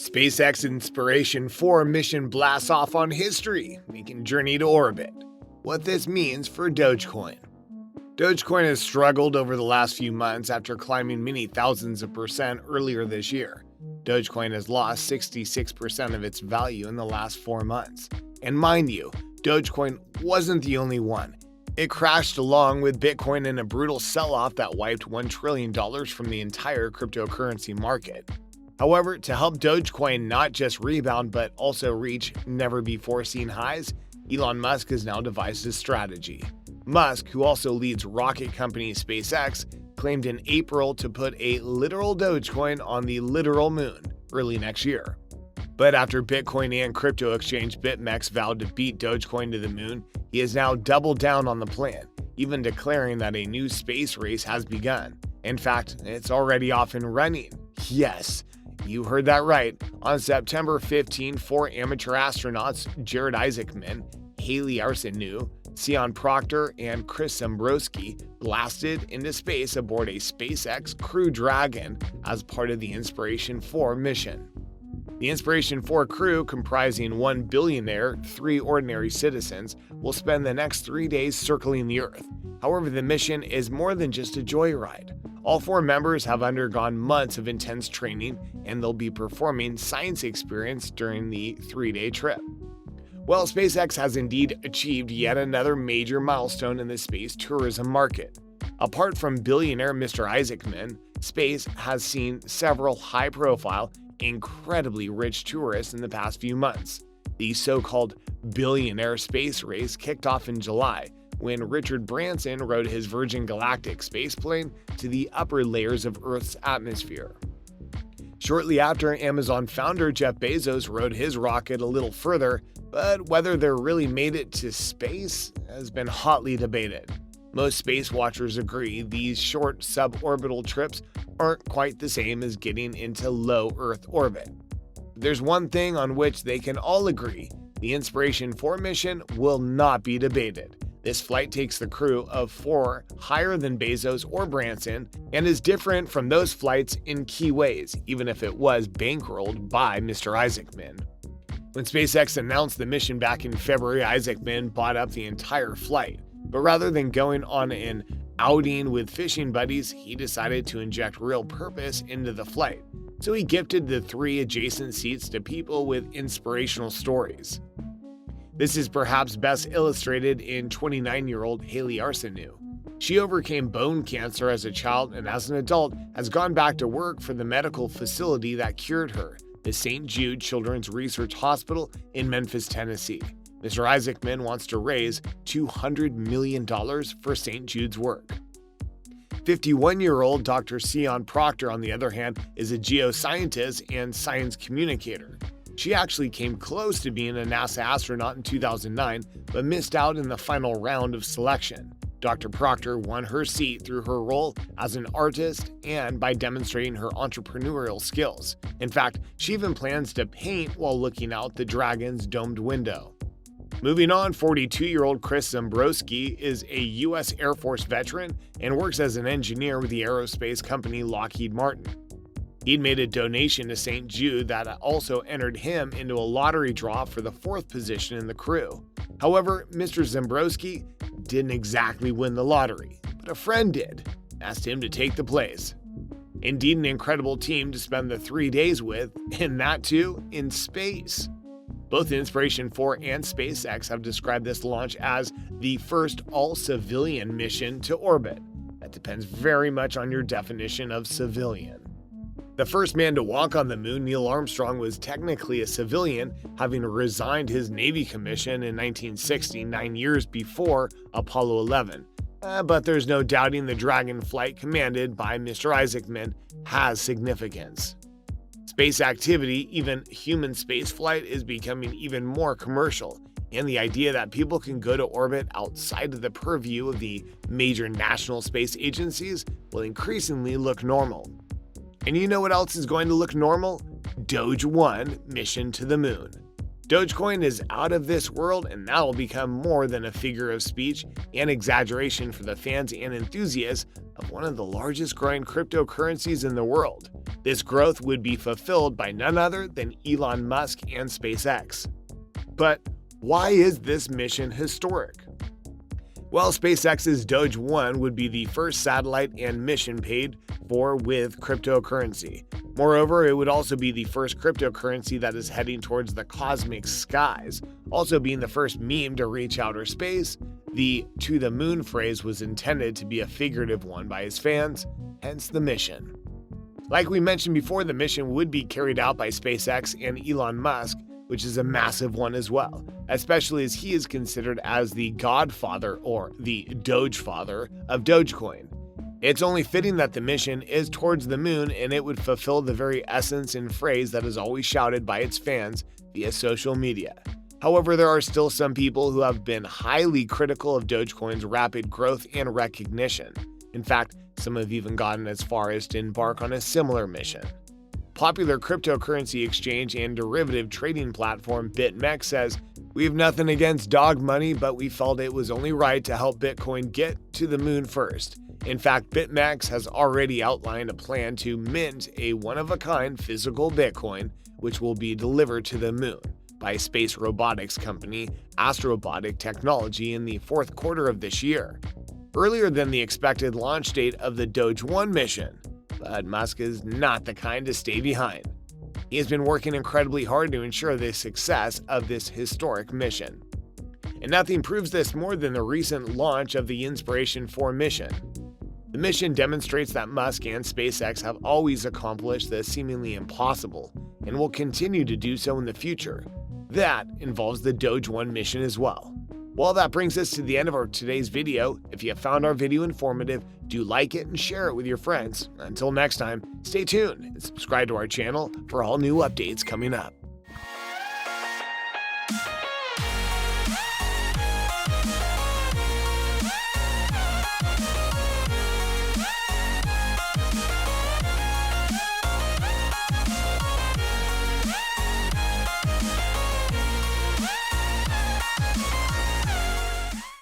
SpaceX Inspiration 4 mission blasts off on history, making journey to orbit. What this means for Dogecoin. Dogecoin has struggled over the last few months after climbing many thousands of percent earlier this year. Dogecoin has lost 66% of its value in the last 4 months. And mind you, Dogecoin wasn't the only one. It crashed along with Bitcoin in a brutal sell-off that wiped $1 trillion from the entire cryptocurrency market. However, to help Dogecoin not just rebound but also reach never-before-seen highs, Elon Musk has now devised a strategy. Musk, who also leads rocket company SpaceX, claimed in April to put a literal Dogecoin on the literal moon early next year. But after Bitcoin and crypto exchange Bitmex vowed to beat Dogecoin to the moon, he has now doubled down on the plan, even declaring that a new space race has begun. In fact, it's already off and running. Yes, you heard that right. On September 15, 4 amateur astronauts, Jared Isaacman, Haley Arsenault, Sion Proctor, and Chris Zembrowski, blasted into space aboard a SpaceX Crew Dragon as part of the Inspiration 4 mission. The Inspiration 4 crew, comprising 1 billionaire, 3 ordinary citizens, will spend the next 3 days circling the Earth. However, the mission is more than just a joyride. All 4 members have undergone months of intense training, and they'll be performing science experiments during the 3-day trip. Well, SpaceX has indeed achieved yet another major milestone in the space tourism market. Apart from billionaire Mr. Isaacman, space has seen several high-profile, incredibly rich tourists in the past few months. The so-called Billionaire space race kicked off in July, when Richard Branson rode his Virgin Galactic spaceplane to the upper layers of Earth's atmosphere. Shortly after, Amazon founder Jeff Bezos rode his rocket a little further, but whether they really made it to space has been hotly debated. Most space watchers agree these short suborbital trips aren't quite the same as getting into low Earth orbit. There's one thing on which they can all agree: the Inspiration 4 mission will not be debated. This flight takes the crew of 4 higher than Bezos or Branson and is different from those flights in key ways, even if it was bankrolled by Mr. Isaacman. When SpaceX announced the mission back in February, Isaacman bought up the entire flight. But rather than going on an outing with fishing buddies, he decided to inject real purpose into the flight. So he gifted the 3 adjacent seats to people with inspirational stories. This is perhaps best illustrated in 29-year-old Haley Arsenault. She overcame bone cancer as a child and as an adult has gone back to work for the medical facility that cured her, the St. Jude Children's Research Hospital in Memphis, Tennessee. Mr. Isaacman wants to raise $200 million for St. Jude's work. 51-year-old Dr. Sion Proctor, on the other hand, is a geoscientist and science communicator. She actually came close to being a NASA astronaut in 2009, but missed out in the final round of selection. Dr. Proctor won her seat through her role as an artist and by demonstrating her entrepreneurial skills. In fact, she even plans to paint while looking out the Dragon's domed window. Moving on, 42-year-old Chris Zembrowski is a U.S. Air Force veteran and works as an engineer with the aerospace company Lockheed Martin. He'd made a donation to St. Jude that also entered him into a lottery draw for the 4th position in the crew. However, Mr. Zembrowski didn't exactly win the lottery, but a friend did, asked him to take the place. Indeed, an incredible team to spend the 3 days with, and that too in space. Both Inspiration 4 and SpaceX have described this launch as the first all-civilian mission to orbit. That depends very much on your definition of civilian. The first man to walk on the moon, Neil Armstrong, was technically a civilian, having resigned his Navy commission in 1960, 9 years before Apollo 11. But there's no doubting the Dragon flight commanded by Mr. Isaacman has significance. Space activity, even human spaceflight, is becoming even more commercial, and the idea that people can go to orbit outside of the purview of the major national space agencies will increasingly look normal. And you know what else is going to look normal? Doge 1 mission to the moon. Dogecoin is out of this world, and that will become more than a figure of speech and exaggeration for the fans and enthusiasts of one of the largest growing cryptocurrencies in the world. This growth would be fulfilled by none other than Elon Musk and SpaceX. But why is this mission historic? Well, SpaceX's Doge 1 would be the first satellite and mission paid for with cryptocurrency. Moreover, it would also be the first cryptocurrency that is heading towards the cosmic skies. Also being the first meme to reach outer space, the "to the moon" phrase was intended to be a figurative one by his fans, hence the mission. Like we mentioned before, the mission would be carried out by SpaceX and Elon Musk, which is a massive one as well, especially as he is considered as the godfather or the Doge father of Dogecoin. It's only fitting that the mission is towards the moon, and it would fulfill the very essence and phrase that is always shouted by its fans via social media. However, there are still some people who have been highly critical of Dogecoin's rapid growth and recognition. In fact, some have even gotten as far as to embark on a similar mission. Popular cryptocurrency exchange and derivative trading platform Bitmex says, "We have nothing against dog money, but we felt it was only right to help Bitcoin get to the moon first." In fact, Bitmex has already outlined a plan to mint a one-of-a-kind physical Bitcoin, which will be delivered to the moon by space robotics company Astrobotic Technology in the fourth quarter of this year, earlier than the expected launch date of the Doge 1 mission. But Musk is not the kind to stay behind. He has been working incredibly hard to ensure the success of this historic mission. And nothing proves this more than the recent launch of the Inspiration 4 mission. The mission demonstrates that Musk and SpaceX have always accomplished the seemingly impossible and will continue to do so in the future. That involves the Doge 1 mission as well. Well, that brings us to the end of today's video. If you found our video informative, do like it and share it with your friends. Until next time, stay tuned and subscribe to our channel for all new updates coming up.